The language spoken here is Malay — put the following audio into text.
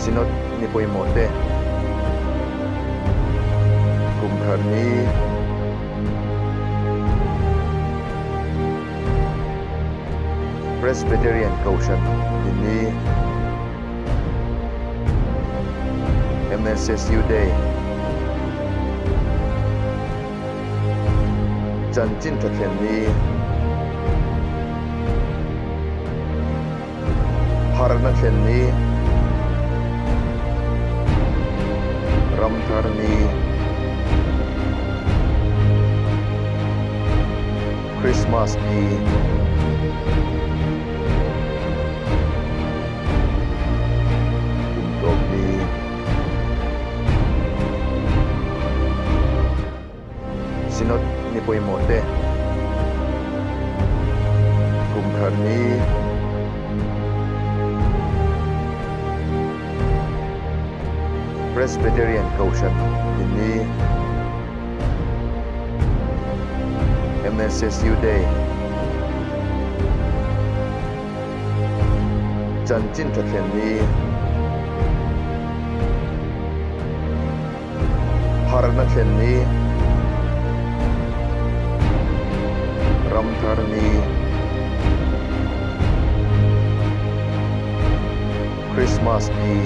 sinot ni poimo te kumthar ni Presbyterian Koshan ini MSSU Day Chanchin Thakhen ni Harna Khen ni Ramthar ni Christmas ni Kumtok ni sinot ni poimo te kumthar ni Presbyterian Koshan ini MSSU Day Chanchin Thakhen ni Harna Khen ni Ramthar ni Christmas ni